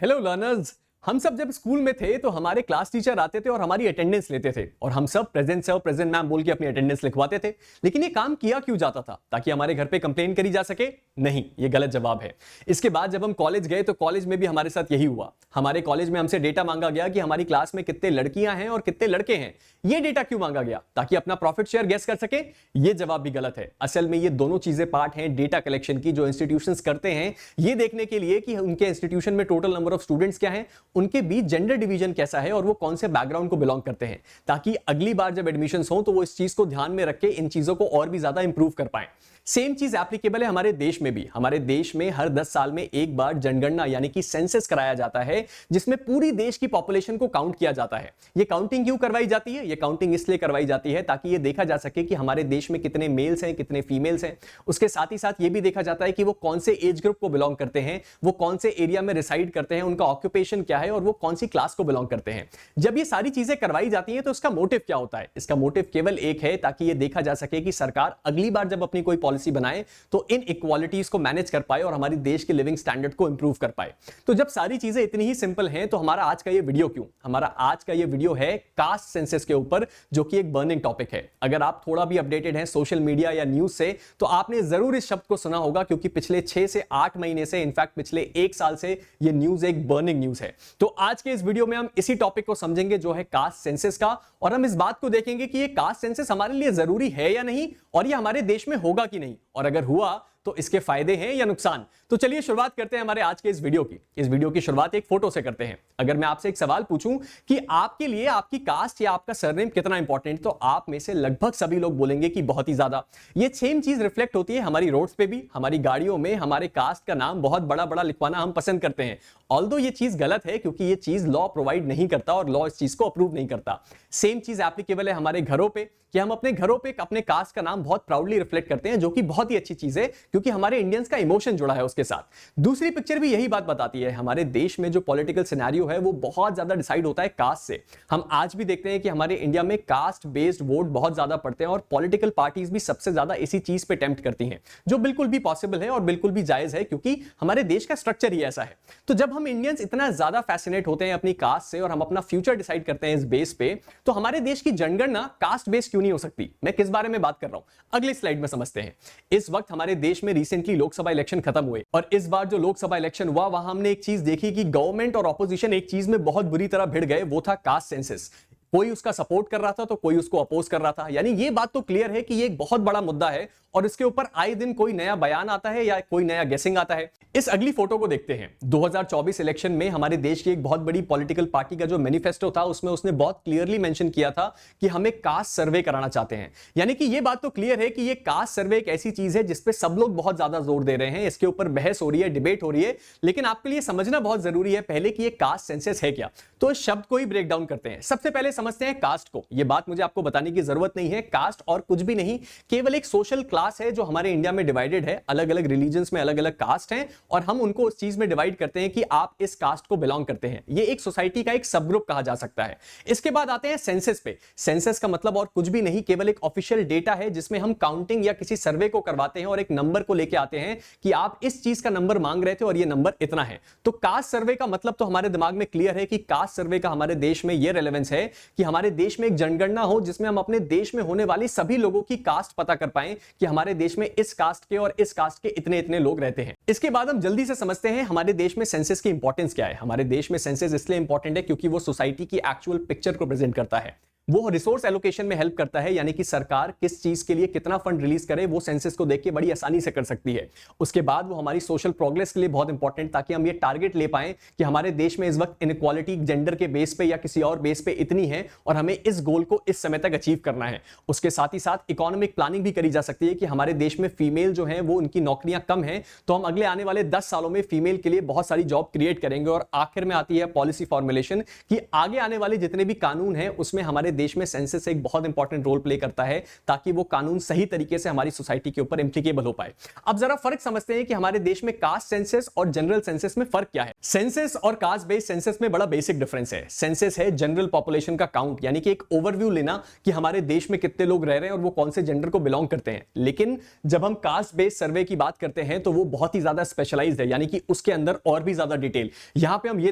Hello learners. हम सब जब स्कूल में थे तो हमारे क्लास टीचर आते थे और हमारी अटेंडेंस लेते थे और हम सब प्रेजेंट सर प्रेजेंट मैम बोल के अपनी अटेंडेंस लिखवाते थे। लेकिन ये काम किया क्यों जाता था? ताकि हमारे घर पे कंप्लेन करी जा सके? नहीं, ये गलत जवाब है। इसके बाद जब हम कॉलेज गए तो कॉलेज में भी हमारे साथ यही हुआ। हमारे कॉलेज में हमसे डेटा मांगा गया कि हमारी क्लास में कितने लड़कियां हैं और कितने लड़के हैं। ये डेटा क्यों मांगा गया? ताकि अपना प्रॉफिट शेयर गेस कर सके? ये जवाब भी गलत है। असल में ये दोनों चीजें पार्ट हैं डेटा कलेक्शन की, जो इंस्टीट्यूशंस करते हैं ये देखने के लिए कि उनके इंस्टीट्यूशन में टोटल नंबर ऑफ स्टूडेंट्स क्या है, उनके बीच जेंडर डिवीजन कैसा है और वो कौन से बैकग्राउंड को बिलोंग करते हैं, ताकि अगली बार जब एडमिशंस हो तो वो इस चीज को ध्यान में रख के इन चीजों को और भी ज्यादा इंप्रूव कर पाए। सेम चीज एप्लीकेबल है हमारे देश में भी। हमारे देश में हर 10 साल में एक बार जनगणना यानी कि सेंसस कराया जाता है, जिसमें पूरी देश की पॉपुलेशन को काउंट किया जाता है। ये काउंटिंग क्यों करवाई जाती है? ये काउंटिंग इसलिए करवाई जाती है ताकि ये देखा जा सके कि हमारे देश में कितने मेल्स हैं, कितने फीमेल्स हैं। उसके साथ ही साथ ये भी देखा जाता है कि वो कौन से एज ग्रुप को बिलोंग करते हैं, वो कौन से एरिया में रिसाइड करते हैं, उनका ऑक्यूपेशन क्या है और वो कौन सी क्लास को बिलोंग करते हैं। जब ये सारी चीजें करवाई जाती हैं तो इसका मोटिव क्या होता है? इसका मोटिव केवल एक है, ताकि ये देखा जा सके कि सरकार अगली बार जब अपनी कोई पॉलिसी बनाए तो इन इक्वालिटीज को मैनेज कर पाए और हमारी देश के लिविंग स्टैंडर्ड को इंप्रूव कर पाए। तो जब सारी चीजें इतनी ही सिंपल हैं तो हमारा आज का ये वीडियो क्यों? हमारा आज का ये वीडियो है कास्ट सेंसस के ऊपर, जो कि एक बर्निंग टॉपिक है। अगर आप थोड़ा भी अपडेटेड हैं सोशल मीडिया या न्यूज से तो आपने जरूर इस शब्द को सुना होगा, क्योंकि पिछले 6 से 8 महीने से, इनफैक्ट पिछले 1 साल से ये न्यूज एक बर्निंग न्यूज है। तो आज के इस वीडियो में हम इसी टॉपिक को समझेंगे, जो है कास्ट सेंसस का, और हम इस बात को देखेंगे कि ये कास्ट सेंसस हमारे लिए जरूरी है या नहीं, और ये हमारे देश में होगा कि नहीं, और अगर हुआ तो इसके फायदे हैं या नुकसान। तो चलिए शुरुआत करते हैं हमारे आज के इस वीडियो की। इस वीडियो की शुरुआत एक फोटो से करते हैं। अगर मैं आपसे एक सवाल पूछूं कि आपके लिए आपकी कास्ट या आपका सरनेम कितना इंपॉर्टेंट, तो आप में से लगभग सभी लोग बोलेंगे कि बहुत ही ज्यादा। ये सेम चीज रिफ्लेक्ट होती है हमारी रोड्स पे भी। हमारी गाड़ियों में हमारे कास्ट का नाम बहुत बड़ा बड़ा लिखवाना हम पसंद करते हैं। ऑल्दो ये चीज गलत है, क्योंकि ये चीज लॉ प्रोवाइड नहीं करता और लॉ इस चीज को अप्रूव नहीं करता। सेम चीज एप्लीकेबल है हमारे घरों पे, कि हम अपने घरों पे अपने कास्ट का नाम बहुत प्राउडली रिफ्लेक्ट करते हैं, जो कि बहुत ही अच्छी चीज है, क्योंकि हमारे इंडियंस का इमोशन जुड़ा है उसके साथ। दूसरी पिक्चर भी यही बात बताती है। हमारे देश में जो पॉलिटिकल सिनेरियो है वो बहुत ज्यादा डिसाइड होता है कास्ट से। हम आज भी देखते हैं कि हमारे इंडिया में कास्ट बेस्ड वोट बहुत ज्यादा पड़ते हैं और पॉलिटिकल पार्टीज भी सबसे ज्यादा इसी चीज पे टेम्प्ट करती हैं, जो बिल्कुल भी पॉसिबल है और बिल्कुल भी जायज है, क्योंकि हमारे देश का स्ट्रक्चर ही ऐसा है। तो जब हम इंडियंस इतना ज्यादा फैसिनेट होते हैं अपनी कास्ट से और हम अपना फ्यूचर डिसाइड करते हैं इस बेस पे, तो हमारे देश की जनगणना कास्ट बेस्ड क्यों नहीं हो सकती? मैं किस बारे में बात कर रहा हूं, अगली स्लाइड में समझते हैं। इस वक्त हमारे देश में रिसेंटली लोकसभा इलेक्शन खत्म हुए, और इस बार जो लोकसभा इलेक्शन हुआ वहां हमने एक चीज देखी कि गवर्नमेंट और ऑपोजिशन एक चीज में बहुत बुरी तरह भिड़ गए, वो था कास्ट सेंसस। कोई उसका सपोर्ट कर रहा था तो कोई उसको अपोज कर रहा था। यानी ये बात तो क्लियर है कि ये एक बहुत बड़ा मुद्दा है और इसके ऊपर आए दिन कोई नया बयान आता है या कोई नया गेसिंग आता है। इस अगली फोटो को देखते हैं। 2024 इलेक्शन में हमारे देश की एक बहुत बड़ी पॉलिटिकल पार्टी का जो मैनिफेस्टो था, उसमें उसने बहुत क्लियरली मेंशन किया था कि हमें कास्ट सर्वे कराना चाहते हैं। यानी कि ये बात तो क्लियर है कि ये कास्ट सर्वे एक ऐसी चीज है जिसपे सब लोग बहुत ज्यादा जोर दे रहे हैं। इसके ऊपर बहस हो रही है, डिबेट हो रही है, लेकिन आपके लिए समझना बहुत जरूरी है पहले कि ये कास्ट सेंसस है क्या। तो इस शब्द को ही ब्रेक डाउन करते हैं। सबसे पहले समझते हैं कास्ट को। यह बात मुझे आपको बताने की जरूरत नहीं है, कास्ट और कुछ भी नहीं, केवल एक सोशल क्लास है जो हमारे इंडिया में डिवाइडेड है। अलग अलग रिलीजन्स में अलग अलग कास्ट हैं और हम उनको उस चीज में डिवाइड करते हैं कि आप इस कास्ट को बिलोंग करते हैं। ये एक सोसाइटी का एक सब ग्रुप कहा जा सकता है। इसके बाद आते हैं सेंसस पे। सेंसस का मतलब और कुछ भी नहीं, केवल एक ऑफिशियल डेटा है जिसमें हम काउंटिंग या किसी सर्वे को करवाते हैं और एक नंबर को लेके आते हैं कि आप इस चीज का नंबर मांग रहे थे और ये नंबर इतना है। तो कास्ट सर्वे का मतलब तो हमारे दिमाग में क्लियर है कि कास्ट सर्वे का हमारे देश में यह रेलेवेंस है कि हमारे देश में एक जनगणना हो जिसमें हम अपने देश में होने वाली सभी लोगों की कास्ट पता कर पाएं कि हमारे देश में इस कास्ट के और इस कास्ट के इतने इतने लोग रहते हैं। इसके बाद हम जल्दी से समझते हैं हमारे देश में सेंसस की इंपॉर्टेंस क्या है। हमारे देश में सेंसस इसलिए इंपॉर्टेंट है क्योंकि वो सोसाइटी की एक्चुअल पिक्चर को प्रेजेंट करता है। वो रिसोर्स एलोकेशन में हेल्प करता है, यानी कि सरकार किस चीज के लिए कितना फंड रिलीज करे वो सेंसस को देख के बड़ी आसानी से कर सकती है। उसके बाद वो हमारी सोशल प्रोग्रेस के लिए बहुत इंपॉर्टेंट, ताकि हम ये टारगेट ले पाएं कि हमारे देश में इस वक्त इनइक्वालिटी जेंडर के बेस पे या किसी और बेस पे इतनी है और हमें इस गोल को इस समय तक अचीव करना है। उसके साथ ही साथ इकोनॉमिक प्लानिंग भी करी जा सकती है कि हमारे देश में फीमेल जो है वो उनकी नौकरियां कम है, तो हम अगले आने वाले 10 सालों में फीमेल के लिए बहुत सारी जॉब क्रिएट करेंगे। और आखिर में आती है पॉलिसी फॉर्मुलेशन कि आगे आने वाले जितने भी कानून हैं उसमें हमारे देश में सेंसस एक बहुत इंपॉर्टेंट रोल प्ले करता है ताकि वो कानून सही तरीके से हमारी सोसाइटी के ऊपर इंप्लीकेबल हो पाए। अब जरा फर्क समझते हैं कि हमारे देश में कास्ट सेंसस और जनरल सेंसस में फर्क क्या है। सेंसस और कास्ट बेस्ड सेंसस में बड़ा बेसिक डिफरेंस है। सेंसस है जनरल पॉपुलेशन का काउंट, यानी कि एक ओवरव्यू लेना कि हमारे देश में कितने लोग रह रहे हैं और वो कौन से जेंडर को बिलोंग करते हैं। लेकिन जब हम कास्ट बेस्ड सर्वे की बात करते हैं तो वो बहुत ही ज्यादा स्पेशलाइज्ड है, यानी कि उसके अंदर और भी ज्यादा डिटेल। यहां पे हम ये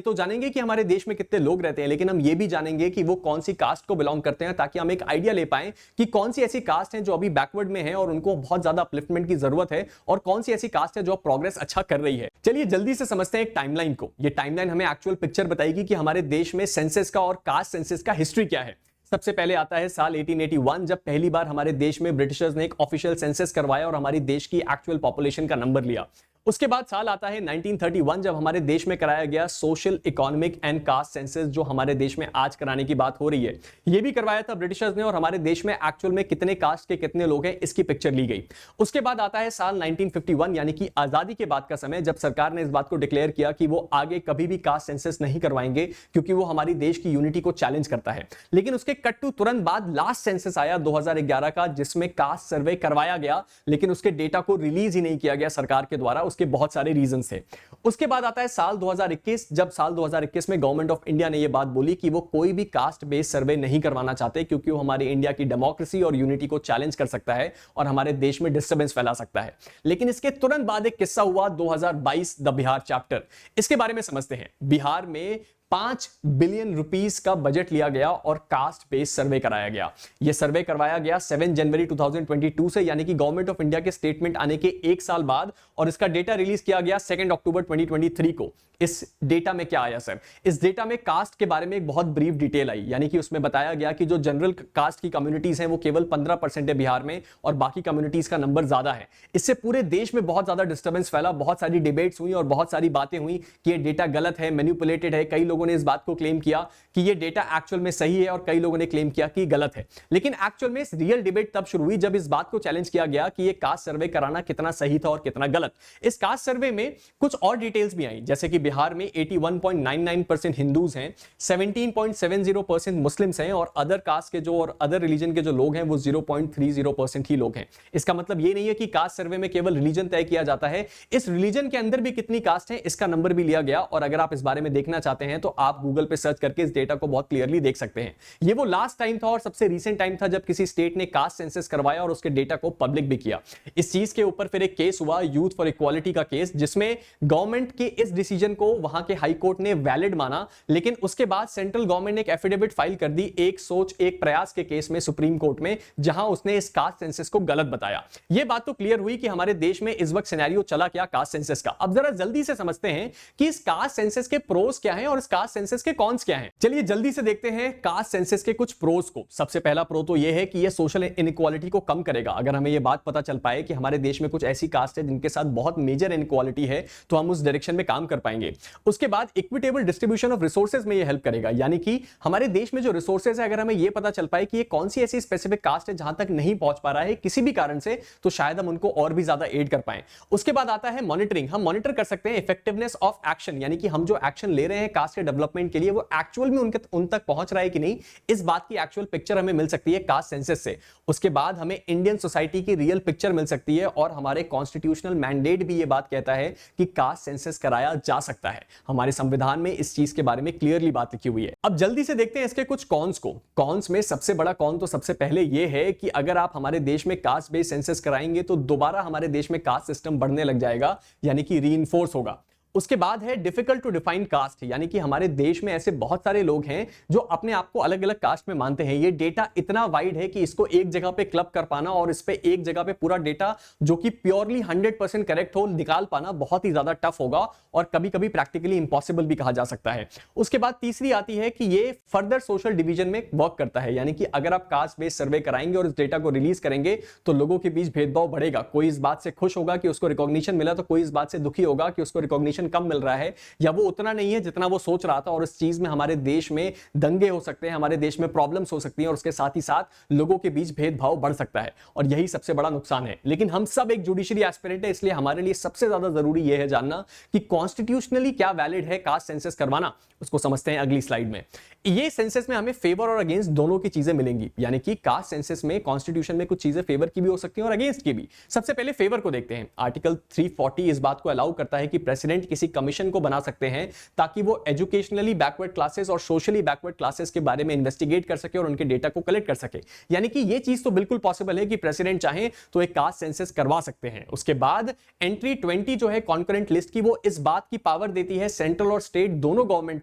तो जानेंगे कि हमारे देश में कितने लोग रहते हैं, लेकिन हम ये भी जानेंगे कि वो कौन सी कास्ट को बिलोंग करते हैं, ताकि हम एक आइडिया ले पाएं कि कौन सी ऐसी कास्ट है जो अभी बैकवर्ड में है और उनको बहुत ज्यादा अपलिफ्टमेंट की जरूरत है, और कौन सी ऐसी कास्ट है जो प्रोग्रेस अच्छा कर रही है। चलिए जल्दी से समझते हैं एक टाइमलाइन को। ये टाइमलाइन हमें एक्चुअल पिक्चर बताएगी कि हमारे देश में सेंसस का और कास्ट सेंसस का हिस्ट्री क्या है। सबसे पहले आता है साल 1881, जब पहली बार हमारे देश में ब्रिटिशर्स ने एक ऑफिशियल सेंसस करवाया और हमारी देश की एक्चुअल पॉपुलेशन का नंबर लिया। उसके बाद साल आता है 1931, जब हमारे देश में कराया गया social, economic and caste census, जो हमारे देश में आज कराने की बात हो रही है। यह भी करवाया था ब्रिटिशर्स ने, और हमारे देश में एक्चुअल में कितने कास्ट के कितने लोग हैं इसकी पिक्चर ली गई। उसके बाद आता है साल 1951, यानी कि आजादी के बाद का समय, जब सरकार ने इस बात को डिक्लेयर किया कि वो आगे कभी भी कास्ट सेंसस नहीं करवाएंगे क्योंकि वो हमारी देश की यूनिटी को चैलेंज करता है। लेकिन उसके कट टू तुरंत बाद लास्ट सेंसस आया 2011 का, जिसमें कास्ट सर्वे करवाया गया, लेकिन उसके डेटा को रिलीज ही नहीं किया गया सरकार के द्वारा। उसके बहुत सारे रीजन थे। उसके बाद आता है साल 2021, जब साल 2021 में गवर्नमेंट ऑफ इंडिया ने यह बात बोली कि वो कोई भी कास्ट बेस्ड सर्वे नहीं करवाना चाहते, क्योंकि वो हमारे इंडिया की डेमोक्रेसी और यूनिटी को चैलेंज कर सकता है और हमारे देश में डिस्टर्बेंस फैला सकता है। लेकिन इसके तुरंत बाद एक किस्सा हुआ 2022, द बिहार चैप्टर। इसके बारे में समझते हैं। बिहार में 5 बिलियन रुपीस का बजट लिया गया और कास्ट बेस्ड सर्वे कराया गया। यह सर्वे करवाया गया 7 जनवरी 2022 से, यानी कि गवर्नमेंट ऑफ इंडिया के स्टेटमेंट आने के एक साल बाद, और इसका डेटा रिलीज किया गया 2 अक्टूबर 2023 को। इस डेटा में क्या आया सर? इस डेटा में कास्ट के बारे में एक बहुत ब्रीफ डिटेल आई, यानी कि उसमें बताया गया कि जो जनरल कास्ट की कम्युनिटीज हैं वो केवल 15% है बिहार में, और बाकी कम्युनिटीज का नंबर ज्यादा है। इससे पूरे देश में बहुत ज्यादा डिस्टर्बेंस फैला, बहुत सारी डिबेट्स हुई और बहुत सारी बातें हुई कि ये डेटा गलत है, मैनिपुलेटेड है। कई लोगों ने इस बात को क्लेम किया कि ये डेटा एक्चुअल में सही है, और कई लोगों ने क्लेम किया कि गलत है। लेकिन एक्चुअल में इस रियल डिबेट तब शुरू हुई जब इस बात को चैलेंज किया गया कि ये कास्ट सर्वे कराना कितना सही था और कितना गलत। इस कास्ट सर्वे में कुछ और डिटेल्स भी आई, जैसे कि बिहार में 81.99% हिंदूज हैं, 17.70% मुस्लिम्स हैं, और अदर कास्ट के जो और अदर रिलीजन के जो लोग हैं वो 0.30% ही लोग हैं। इसका मतलब ये नहीं है कि कास्ट सर्वे में केवल रिलीजन तय किया जाता है, इस रिलीजन के अंदर भी कितनी कास्ट है इसका नंबर भी लिया गया। और अगर आप इस बारे में देखना चाहते हैं तो आप गूगल पे सर्च करके इस डेटा को बहुत क्लियरली देख सकते हैं। ये वो लास्ट टाइम था और सबसे रीसेंट टाइम था जब किसी स्टेट ने कास्ट सेंसस करवाया और उसके डेटा को पब्लिक भी किया। इस चीज के ऊपर फिर एक केस हुआ, यूथ फॉर इक्वालिटी का केस, जिसमें गवर्नमेंट के इस डिसीजन को वहां के हाई कोर्ट ने वैलिड माना। लेकिन उसके बाद सेंट्रल गवर्नमेंट ने एक एफिडेविट फाइल कर दी एक सोच एक प्रयास के केस में सुप्रीम कोर्ट में, जहां उसने इस कास्ट सेंसस को गलत बताया। यह बात तो क्लियर हुई कि हमारे देश में इस वक्त सिनेरियो चला क्या कास्ट सेंसस का। अब जरा जल्दी से समझते हैं कि इस कास्ट सेंसस के प्रोस क्या हैं और इस कास्ट सेंसस के कॉन्स क्या हैं। चलिए जल्दी से देखते हैं कास्ट सेंसस के कुछ प्रोस को। सबसे पहला प्रो तो यह है कि यह सोशल इनइक्वालिटी को कम करेगा। अगर हमें यह बात पता चल पाए कि हमारे देश में कुछ ऐसी कास्ट है जिनके साथ बहुत मेजर इनइक्वालिटी है, तो हम उस डायरेक्शन में काम कर पाएंगे। उसके बाद इक्विटेबल डिस्ट्रीब्यूशन ऑफ रिसोर्सेज में यह हेल्प करेगा, यानी कि हमारे देश में जो रिसोर्सेज है अगर हमें यह पता चल पाए कि ये कौन सी ऐसी स्पेसिफिक कास्ट है जहां तक नहीं पहुंच पा रहा है किसी भी कारण से, तो शायद हम उनको और भी ज्यादा एड कर पाए। उसके बाद आता है मॉनिटरिंग। हम मॉनिटर कर सकते हैं इफेक्टिवनेस ऑफ एक्शन, यानी कि हम जो एक्शन ले रहे हैं कास्ट के डेवलपमेंट के लिए वो एक्चुअल में उन तक पहुंच रहा है कि नहीं, इस बात की एक्चुअल पिक्चर हमें मिल सकती है कास्ट सेंसस से। उसके बाद हमें इंडियन सोसाइटी की रियल पिक्चर मिल सकती है, और हमारे कॉन्स्टिट्यूशनल मैंडेट भी ये बात कहता है कि कास्ट सेंसस कराया जा सकता है। हमारे संविधान में इस चीज के बारे में क्लियरली बात लिखी हुई है। अब जल्दी से देखते हैं इसके कुछ कॉन्स को। कॉन्स में सबसे बड़ा कॉन तो सबसे पहले यह है कि अगर आप हमारे देश में कास्ट बेस्ड सेंसस कराएंगे तो दोबारा हमारे देश में कास्ट सिस्टम बढ़ने लग जाएगा, यानी कि रीइंफोर्स होगा। उसके बाद है डिफिकल्ट टू डिफाइन कास्ट, यानी कि हमारे देश में ऐसे बहुत सारे लोग हैं जो अपने आप को अलग अलग कास्ट में मानते हैं। ये डेटा इतना वाइड है कि इसको एक जगह पे क्लब कर पाना और इस पे एक जगह पे पूरा डेटा जो कि प्योरली 100% करेक्ट हो निकाल पाना बहुत ही ज्यादा टफ होगा, और कभी कभी प्रैक्टिकली इंपॉसिबल भी कहा जा सकता है। उसके बाद तीसरी आती है कि ये फर्दर सोशल डिवीजन में वर्क करता है, यानी कि अगर आप कास्ट बेस्ड सर्वे कराएंगे और इस डेटा को रिलीज करेंगे तो लोगों के बीच भेदभाव बढ़ेगा। कोई इस बात से खुश होगा कि उसको रिकॉग्निशन मिला, तो कोई इस बात से दुखी होगा कि उसको रिकॉग्निशन रिजर्वेशन कम मिल रहा है या वो उतना नहीं है जितना वो सोच रहा था, और इस चीज में हमारे देश में दंगे हो सकते हैं, हमारे देश में प्रॉब्लम्स हो सकती हैं, और उसके साथ ही साथ लोगों के बीच भेदभाव बढ़ सकता है, और यही सबसे बड़ा नुकसान है। लेकिन हम सब एक जुडिशरी एस्पिरेंट है, इसलिए हमारे लिए सबसे ज्यादा जरूरी यह है जानना कि कॉन्स्टिट्यूशनली क्या वैलिड है कास्ट सेंसस करवाना। उसको समझते हैं अगली स्लाइड में। ये सेंसस में हमें फेवर और अगेंस्ट दोनों की चीजें मिलेंगी, यानी कि कास्ट सेंसस में कॉन्स्टिट्यूशन में कुछ चीजें फेवर की भी हो सकती हैं और अगेंस्ट की भी। सबसे पहले फेवर को देखते हैं। आर्टिकल 340 इस बात को अलाउ करता है कि प्रेसिडेंट किसी कमीशन को बना सकते हैं ताकि वो एजुकेशनली बैकवर्ड क्लासेस और सोशली बैकवर्ड क्लासेस के बारे में इन्वेस्टिगेट कर सके और उनके डेटा को कलेक्ट कर सके। यानी कि ये चीज तो बिल्कुल पॉसिबल है कि प्रेसिडेंट चाहे तो एक कास्ट सेंसस करवा सकते हैं। उसके बाद एंट्री 20 जो है कॉन्करेंट लिस्ट की, वो इस बात की पावर देती है सेंट्रल और स्टेट दोनों गवर्नमेंट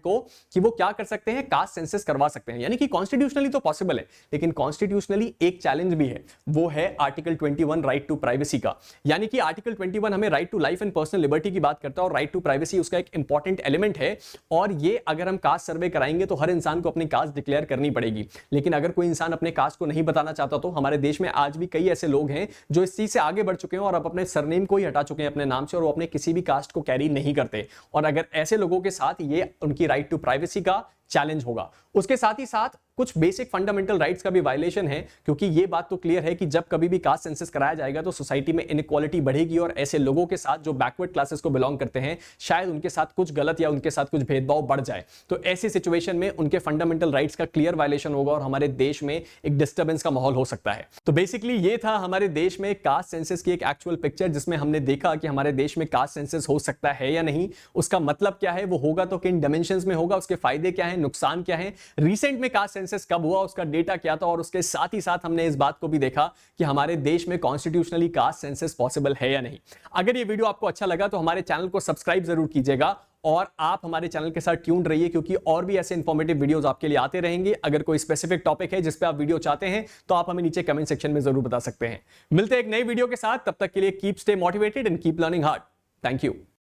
को कि वो क्या कर सकते हैं, कास्ट सेंसस करवा सकते हैं। यानी कि कॉन्स्टिट्यूशनली तो पॉसिबल है, लेकिन कॉन्स्टिट्यूशनली एक चैलेंज भी है, वो है आर्टिकल 21 राइट टू प्राइवेसी का। यानी कि आर्टिकल 21 हमें right to life and personal liberty की बात करता है और राइट टू प्राइवेसी उसका एक इंपॉर्टेंट एलिमेंट है। और ये अगर हम कास्ट सर्वे कराएंगे तो हर इंसान को अपनी कास्ट डिक्लेयर करनी पड़ेगी। लेकिन अगर कोई इंसान अपने कास्ट को नहीं बताना चाहता तो हमारे देश में आज भी कई ऐसे लोग हैं जो इस चीज से आगे बढ़ चुके हैं और अब अपने सरनेम को ही हटा चुके हैं अपने नाम से, और वो अपने किसी भी कास्ट को कैरी नहीं करते। और अगर ऐसे लोगों के साथ ये उनकी राइट टू प्राइवेसी का चैलेंज होगा। उसके साथ ही साथ कुछ बेसिक फंडामेंटल राइट्स का भी वायलेशन है, क्योंकि ये बात तो क्लियर है कि जब कभी भी कास्ट सेंसस कराया जाएगा तो सोसाइटी में इनइक्वालिटी बढ़ेगी और ऐसे लोगों के साथ जो बैकवर्ड क्लासेस को बिलोंग करते हैं शायद उनके साथ कुछ गलत या उनके साथ कुछ भेदभाव बढ़ जाए। तो ऐसी सिचुएशन में उनके फंडामेंटल राइट्स का क्लियर वायलेशन होगा और हमारे देश में एक डिस्टर्बेंस का माहौल हो सकता है। तो बेसिकली ये था हमारे देश में कास्ट सेंसस की एक एक्चुअल पिक्चर, जिसमें हमने देखा कि हमारे देश में कास्ट सेंसस हो सकता है या नहीं, उसका मतलब क्या है, वो होगा तो किन डायमेंशंस में होगा, उसके फायदे क्या है, नुकसान क्या है, रिसेंट में कास्ट सेंसस कब हुआ, उसका डेटा क्या था, और उसके साथ ही साथ हमने इस बात को भी देखा कि हमारे देश में कॉन्स्टिट्यूशनली कास्ट सेंसस पॉसिबल है या नहीं। अगर ये वीडियो आपको अच्छा लगा तो हमारे चैनल को सब्सक्राइब जरूर कीजिएगा और आप हमारे चैनल के साथ ट्यून्ड रहिए, क्योंकि और भी ऐसे इंफॉर्मेटिव वीडियोस आपके लिए आते रहेंगे। अगर कोई स्पेसिफिक टॉपिक है जिस पे आप वीडियो चाहते हैं तो आप हमें नीचे कमेंट सेक्शन में जरूर बता सकते हैं। मिलते हैं एक नई वीडियो के साथ, तब तक के लिए keep stay motivated and keep learning hard. Thank you.